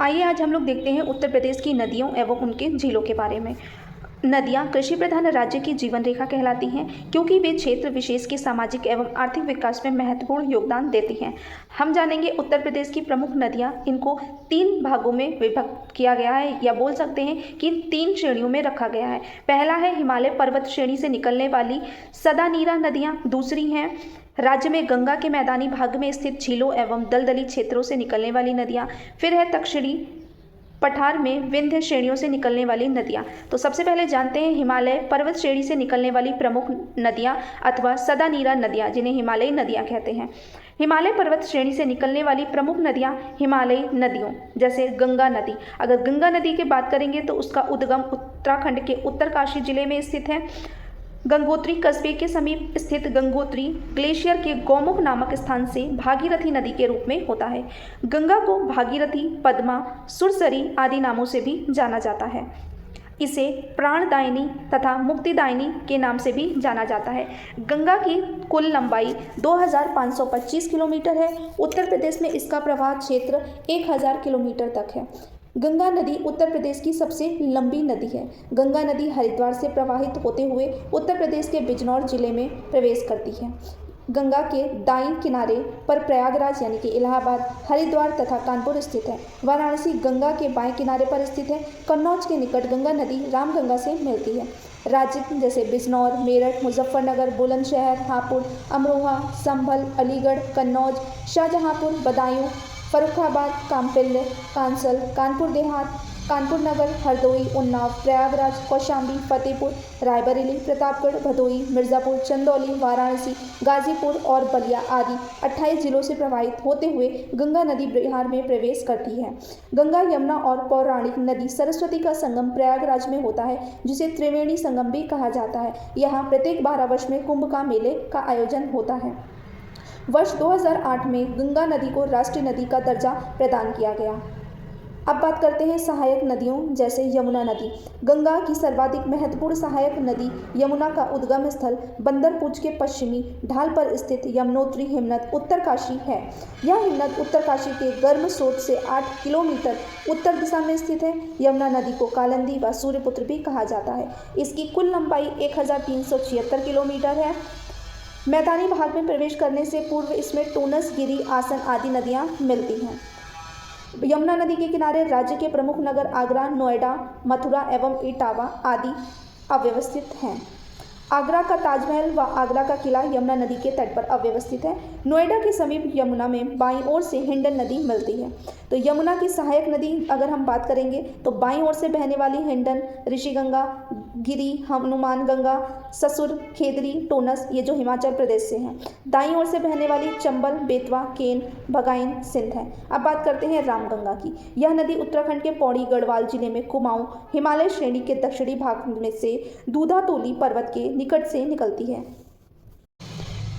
आइए आज हम लोग देखते हैं उत्तर प्रदेश की नदियों एवं उनके झीलों के बारे में। नदियाँ कृषि प्रधान राज्य की जीवन रेखा कहलाती हैं क्योंकि वे क्षेत्र विशेष के सामाजिक एवं आर्थिक विकास में महत्वपूर्ण योगदान देती हैं। हम जानेंगे उत्तर प्रदेश की प्रमुख नदियाँ। इनको 3 भागों में विभक्त किया गया है या बोल सकते हैं कि 3 श्रेणियों में रखा गया है। पहला है हिमालय पर्वत श्रेणी से निकलने वाली सदानीरा नदियाँ। दूसरी हैं राज्य में गंगा के मैदानी भाग में स्थित झीलों एवं दलदली क्षेत्रों से निकलने वाली नदियाँ। फिर है दक्षिणी पठार में विंध्य श्रेणियों से निकलने वाली नदियाँ। तो सबसे पहले जानते हैं हिमालय पर्वत श्रेणी से निकलने वाली प्रमुख नदियाँ अथवा सदानीरा नदियाँ, जिन्हें हिमालयी नदियाँ कहते हैं। हिमालय पर्वत श्रेणी से निकलने वाली प्रमुख नदियाँ हिमालयी नदियों जैसे गंगा नदी। अगर गंगा नदी की बात करेंगे तो उसका उद्गम उत्तराखंड के उत्तरकाशी जिले में स्थित है। गंगोत्री कस्बे के समीप स्थित गंगोत्री ग्लेशियर के गौमुख नामक स्थान से भागीरथी नदी के रूप में होता है। गंगा को भागीरथी, पद्मा, सुरसरी आदि नामों से भी जाना जाता है। इसे प्राणदायिनी तथा मुक्तिदायिनी के नाम से भी जाना जाता है। गंगा की कुल लंबाई 2525 किलोमीटर है। उत्तर प्रदेश में इसका प्रवाह क्षेत्र 1000 किलोमीटर तक है। गंगा नदी उत्तर प्रदेश की सबसे लंबी नदी है। गंगा नदी हरिद्वार से प्रवाहित होते हुए उत्तर प्रदेश के बिजनौर जिले में प्रवेश करती है। गंगा के दाईं किनारे पर प्रयागराज यानी कि इलाहाबाद, हरिद्वार तथा कानपुर स्थित है। वाराणसी गंगा के बाएं किनारे पर स्थित है। कन्नौज के निकट गंगा नदी रामगंगा से मिलती है। राज्य जैसे बिजनौर, मेरठ, मुजफ्फरनगर, बुलंदशहर, हापुड़, अमरोहा, संभल, अलीगढ़, कन्नौज, शाहजहांपुर, बदायूं, फर्रुखाबाद, कांपिल्य, कांसल, कानपुर देहात, कानपुर नगर, हरदोई, उन्नाव, प्रयागराज, कौशाम्बी, फतेहपुर, रायबरेली, प्रतापगढ़, भदोई, मिर्ज़ापुर, चंदौली, वाराणसी, गाजीपुर और बलिया आदि 28 जिलों से प्रवाहित होते हुए गंगा नदी बिहार में प्रवेश करती है। गंगा, यमुना और पौराणिक नदी सरस्वती का संगम प्रयागराज में होता है, जिसे त्रिवेणी संगम भी कहा जाता है। यहाँ प्रत्येक 12 वर्ष में कुंभ का मेले का आयोजन होता है। वर्ष 2008 में गंगा नदी को राष्ट्रीय नदी का दर्जा प्रदान किया गया। अब बात करते हैं सहायक नदियों जैसे यमुना नदी। गंगा की सर्वाधिक महत्वपूर्ण सहायक नदी यमुना का उद्गम स्थल बंदरपुर के पश्चिमी ढाल पर स्थित यमुनोत्री हिमनद उत्तरकाशी है। यह हिमनद उत्तरकाशी के गर्म स्रोत से 8 किलोमीटर उत्तर दिशा में स्थित है। यमुना नदी को कालिंदी व सूर्यपुत्र भी कहा जाता है। इसकी कुल लंबाई 1376 किलोमीटर है। मैदानी भाग में प्रवेश करने से पूर्व इसमें टोनस, गिरी, आसन आदि नदियाँ मिलती हैं। यमुना नदी के किनारे राज्य के प्रमुख नगर आगरा, नोएडा, मथुरा एवं इटावा आदि अव्यवस्थित हैं। आगरा का ताजमहल व आगरा का किला यमुना नदी के तट पर अव्यवस्थित है। नोएडा के समीप यमुना में बाईं ओर से हिंडन नदी मिलती है। तो यमुना की सहायक नदी अगर हम बात करेंगे तो बाईं ओर से बहने वाली हिंडन, ऋषिगंगा, गिरी, हनुमान गंगा, ससुर, खेतरी, टोनस, ये जो हिमाचल प्रदेश से हैं। दाईं ओर से बहने वाली चंबल, बेतवा, केन, भगाइन, सिंध है। अब बात करते हैं रामगंगा की। यह नदी उत्तराखंड के पौड़ी गढ़वाल जिले में कुमाऊं हिमालय श्रेणी के दक्षिणी भाग में से दूधातोली पर्वत के निकट से निकलती है।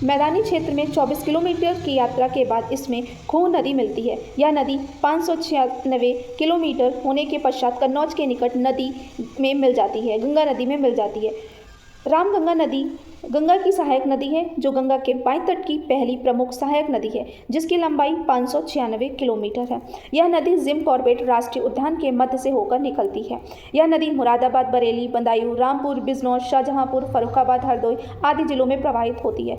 मैदानी क्षेत्र में 24 किलोमीटर की यात्रा के बाद इसमें खोह नदी मिलती है। यह नदी 596 किलोमीटर होने के पश्चात कन्नौज के निकट नदी में मिल जाती है, गंगा नदी में मिल जाती है। रामगंगा नदी गंगा की सहायक नदी है, जो गंगा के बाएं तट की पहली प्रमुख सहायक नदी है, जिसकी लंबाई 596 किलोमीटर है। यह नदी जिम कॉर्बेट राष्ट्रीय उद्यान के मध्य से होकर निकलती है। यह नदी मुरादाबाद, बरेली, बदायूं, रामपुर, बिजनौर, शाहजहांपुर, फर्रुखाबाद, हरदोई आदि जिलों में प्रवाहित होती है।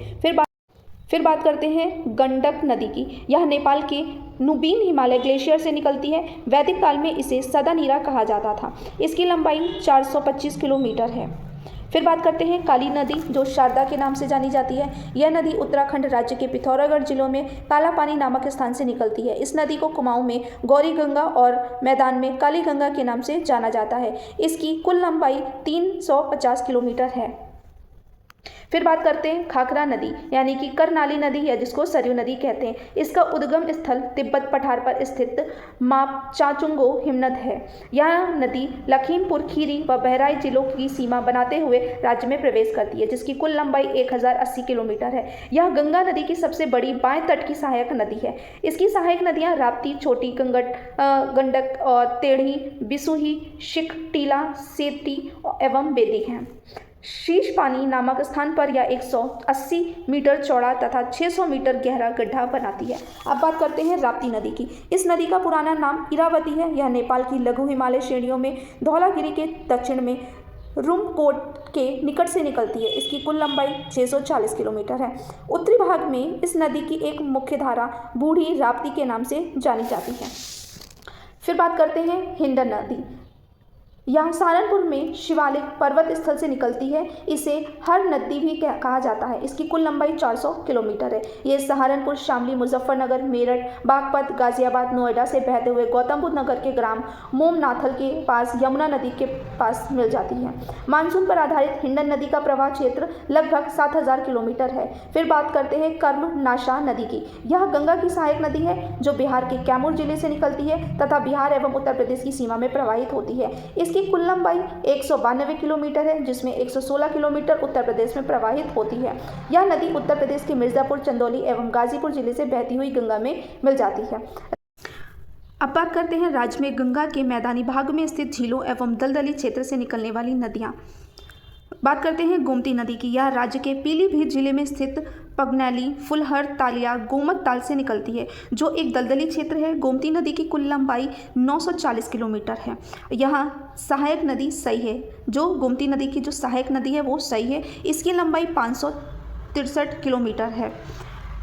फिर बात करते हैं गंडक नदी की। यह नेपाल के नुबीन हिमालय ग्लेशियर से निकलती है। वैदिक काल में इसे सदानीरा कहा जाता था। इसकी लंबाई 425 किलोमीटर है। फिर बात करते हैं काली नदी, जो शारदा के नाम से जानी जाती है। यह नदी उत्तराखंड राज्य के पिथौरागढ़ जिलों में कालापानी नामक स्थान से निकलती है। इस नदी को कुमाऊं में गौरी गंगा और मैदान में काली गंगा के नाम से जाना जाता है। इसकी कुल लंबाई 350 किलोमीटर है। फिर बात करते हैं खाकरा नदी यानी कि करनाली नदी या जिसको सरयू नदी कहते हैं। इसका उद्गम स्थल तिब्बत पठार पर स्थित मापचाचुंगो हिमनद है। यह नदी लखीमपुर खीरी व बहराइच जिलों की सीमा बनाते हुए राज्य में प्रवेश करती है, जिसकी कुल लंबाई 1080 किलोमीटर है। यह गंगा नदी की सबसे बड़ी बाएं तट की सहायक नदी है। इसकी सहायक नदियाँ राप्ती, छोटी गंडक और तेढ़ी, बिसुही, शिख, टीला, सेती एवं बेदी हैं। शीश पानी नामक स्थान पर यह 180 मीटर चौड़ा तथा 600 मीटर गहरा गड्ढा बनाती है। अब बात करते हैं राप्ती नदी की। इस नदी का पुराना नाम इरावती है। यह नेपाल की लघु हिमालय श्रेणियों में धौलागिरी के दक्षिण में रुमकोट के निकट से निकलती है। इसकी कुल लंबाई 640 किलोमीटर है। उत्तरी भाग में इस नदी की एक मुख्य धारा बूढ़ी राप्ती के नाम से जानी जाती है। फिर बात करते हैं हिंडन नदी। यह सहारनपुर में शिवालिक पर्वत स्थल से निकलती है। इसे हर नदी भी कहा जाता है। इसकी कुल लंबाई 400 किलोमीटर है। ये सहारनपुर, शामली, मुजफ्फरनगर, मेरठ, बागपत, गाजियाबाद, नोएडा से बहते हुए गौतम बुद्ध नगर के ग्राम मोमनाथल के पास यमुना नदी के पास मिल जाती है। मानसून पर आधारित हिंडन नदी का प्रवाह क्षेत्र लगभग 7000 किलोमीटर है। फिर बात करते हैं कर्मनाशा नदी की। यह गंगा की सहायक नदी है जो बिहार के कैमूर जिले से निकलती है तथा बिहार एवं उत्तर प्रदेश की सीमा में प्रवाहित होती है। इसकी कुल लंबाई 192 किलोमीटर है, जिसमें 116 किलोमीटर उत्तर प्रदेश में प्रवाहित होती है। यह नदी उत्तर प्रदेश के मिर्जापुर, चंदौली एवं गाजीपुर जिले से बहती हुई गंगा में मिल जाती है। अब बात करते हैं राज्य में गंगा के मैदानी भाग में स्थित झीलों एवं दलदली क्षेत्र से निकलने वाली नदियाँ। बात करते हैं गोमती नदी की। यह राज्य के पीलीभीत जिले में स्थित पगनैली, फुलहर, तालिया, गोमत ताल से निकलती है, जो एक दलदली क्षेत्र है। गोमती नदी की कुल लंबाई 940 किलोमीटर है। यहाँ सहायक नदी सई है। जो गोमती नदी की जो सहायक नदी है वो सई है। इसकी लंबाई 563 किलोमीटर है।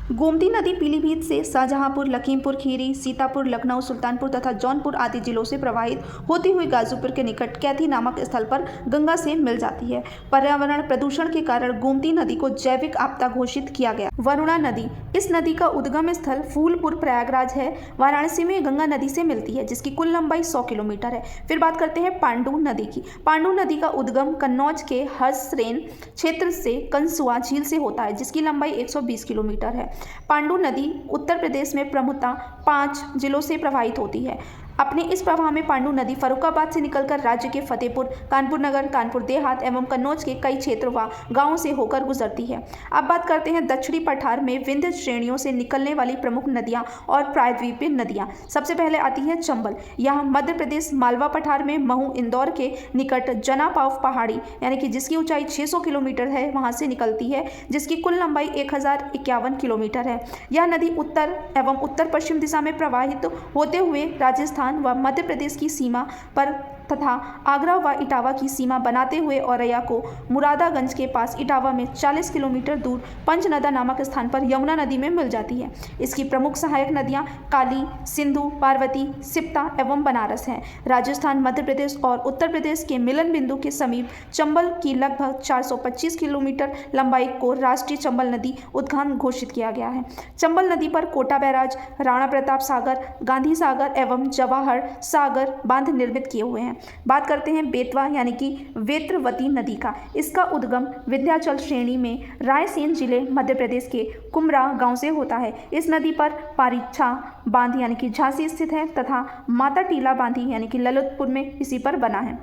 गोमती नदी पीलीभीत से शाहजहांपुर, लखीमपुर खीरी, सीतापुर, लखनऊ, सुल्तानपुर तथा जौनपुर आदि जिलों से प्रवाहित होती हुई गाजीपुर के निकट कैथी नामक स्थल पर गंगा से मिल जाती है। पर्यावरण प्रदूषण के कारण गोमती नदी को जैविक आपदा घोषित किया गया। वरुणा नदी। इस नदी का उद्गम स्थल फूलपुर प्रयागराज है। वाराणसी में गंगा नदी से मिलती है, जिसकी कुल लंबाई 100 किलोमीटर है। फिर बात करते हैं पांडु नदी की। पांडु नदी का उद्गम कन्नौज के हर्षरेन क्षेत्र से कंसुआ झील से होता है, जिसकी लंबाई 120 किलोमीटर है। पांडु नदी उत्तर प्रदेश में प्रमुखतः 5 जिलों से प्रवाहित होती है। अपने इस प्रवाह में पांडु नदी फर्रुखाबाद से निकलकर राज्य के फतेहपुर, कानपुर नगर, कानपुर देहात एवं कन्नौज के कई क्षेत्र व गांवों से होकर गुजरती है। अब बात करते हैं दक्षिणी पठार में विंध्य श्रेणियों से निकलने वाली प्रमुख नदियां और प्रायद्वीपीय नदियां। सबसे पहले आती है चंबल। यह मध्य प्रदेश मालवा पठार में महू, इंदौर के निकट जनापाव पहाड़ी यानी कि जिसकी ऊंचाई 600 किलोमीटर है, वहां से निकलती है, जिसकी कुल लंबाई 1051 किलोमीटर है। यह नदी उत्तर एवं उत्तर पश्चिम दिशा में प्रवाहित होते हुए राजस्थान व मध्य प्रदेश की सीमा पर तथा आगरा व इटावा की सीमा बनाते हुए औरैया को मुरादागंज के पास इटावा में 40 किलोमीटर दूर पंचनदा नामक स्थान पर यमुना नदी में मिल जाती है। इसकी प्रमुख सहायक नदियां काली, सिंधु, पार्वती, सिप्ता एवं बनारस हैं। राजस्थान, मध्य प्रदेश और उत्तर प्रदेश के मिलन बिंदु के समीप चंबल की लगभग 425 किलोमीटर लंबाई को राष्ट्रीय चंबल नदी उद्यान घोषित किया गया है। चंबल नदी पर कोटा बैराज, राणा प्रताप सागर, गांधी सागर एवं जवाहर सागर बांध निर्मित किए हुए हैं। बात करते हैं बेतवा यानी कि वेत्रवती नदी का। इसका उद्गम विंध्याचल श्रेणी में रायसेन जिले मध्य प्रदेश के कुमरा गांव से होता है। इस नदी पर पारीछा बांध यानी कि झांसी स्थित है तथा माता टीला बांधी यानी कि ललितपुर में इसी पर बना है।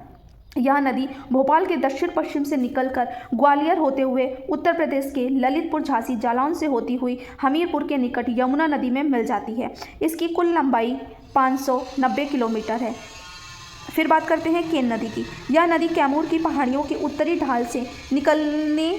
यह नदी भोपाल के दक्षिण पश्चिम से निकलकर ग्वालियर होते हुए उत्तर प्रदेश के ललितपुर, झांसी, जालौन से होती हुई हमीरपुर के निकट यमुना नदी में मिल जाती है। इसकी कुल लंबाई 590 किलोमीटर है। फिर बात करते हैं केन नदी की। यह नदी कैमूर की पहाड़ियों के उत्तरी ढाल से निकलने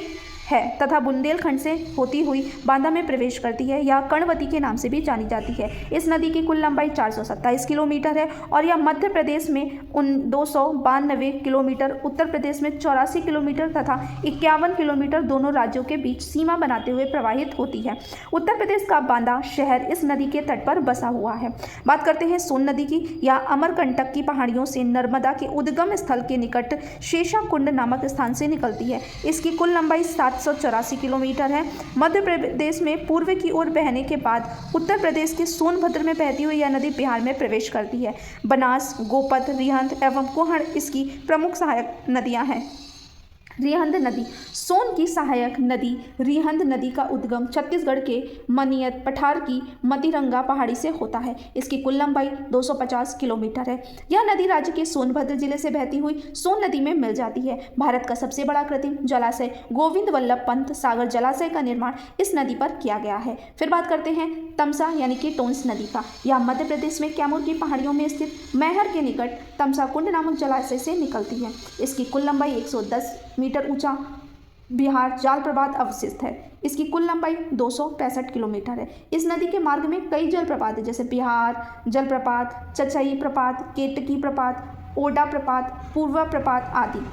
है तथा बुंदेलखंड से होती हुई बांदा में प्रवेश करती है। यह कर्णवती के नाम से भी जानी जाती है। इस नदी की कुल लंबाई 427 किलोमीटर है और यह मध्य प्रदेश में 292 किलोमीटर, उत्तर प्रदेश में 84 किलोमीटर तथा 51 किलोमीटर दोनों राज्यों के बीच सीमा बनाते हुए प्रवाहित होती है। उत्तर प्रदेश का बांदा शहर इस नदी के तट पर बसा हुआ है। बात करते हैं सोन नदी की। यह अमरकंटक की पहाड़ियों से नर्मदा के उद्गम स्थल के निकट शेषाकुंड नामक स्थान से निकलती है। इसकी कुल लंबाई 784 किलोमीटर है। मध्य प्रदेश में पूर्व की ओर बहने के बाद उत्तर प्रदेश के सोनभद्र में बहती हुई यह नदी बिहार में प्रवेश करती है। बनास, गोपत, रिहंद एवं कोहड़ इसकी प्रमुख सहायक नदियां हैं। रिहंद नदी। सोन की सहायक नदी रिहंद नदी का उद्गम छत्तीसगढ़ के मनियत पठार की मतिरंगा पहाड़ी से होता है। इसकी कुल लंबाई 250 किलोमीटर है। यह नदी राज्य के सोनभद्र जिले से बहती हुई सोन नदी में मिल जाती है। भारत का सबसे बड़ा कृत्रिम जलाशय गोविंद वल्लभ पंत सागर जलाशय का निर्माण इस नदी पर किया गया है। फिर बात करते हैं तमसा यानी कि टोंस नदी का। यह मध्य प्रदेश में कैमूर की पहाड़ियों में स्थित मैहर के निकट तमसा कुंड नामक जलाशय से निकलती है। इसकी कुल लंबाई 110 मीटर ऊंचा बिहार जलप्रपात अवशिष्ट है। इसकी कुल लंबाई 265 किलोमीटर है। इस नदी के मार्ग में कई जलप्रपात है, जैसे बिहार जलप्रपात, चचई प्रपात, केतकी प्रपात, ओडा प्रपात, पूर्वा प्रपात आदि।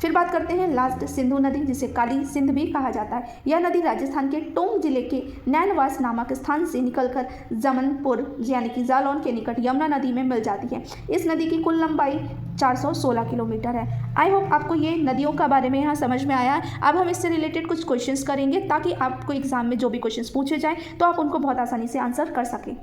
फिर बात करते हैं लास्ट सिंधु नदी, जिसे काली सिंध भी कहा जाता है। यह नदी राजस्थान के टोंक जिले के नैनवास नामक स्थान से निकलकर जमनपुर यानी कि जालौन के निकट यमुना नदी में मिल जाती है। इस नदी की कुल लंबाई 416 किलोमीटर है। आई होप आपको ये नदियों का बारे में यहाँ समझ में आया है। अब हम इससे रिलेटेड कुछ क्वेश्चंस करेंगे ताकि आपको एग्जाम में जो भी क्वेश्चंस पूछे जाएँ तो आप उनको बहुत आसानी से आंसर कर सकें।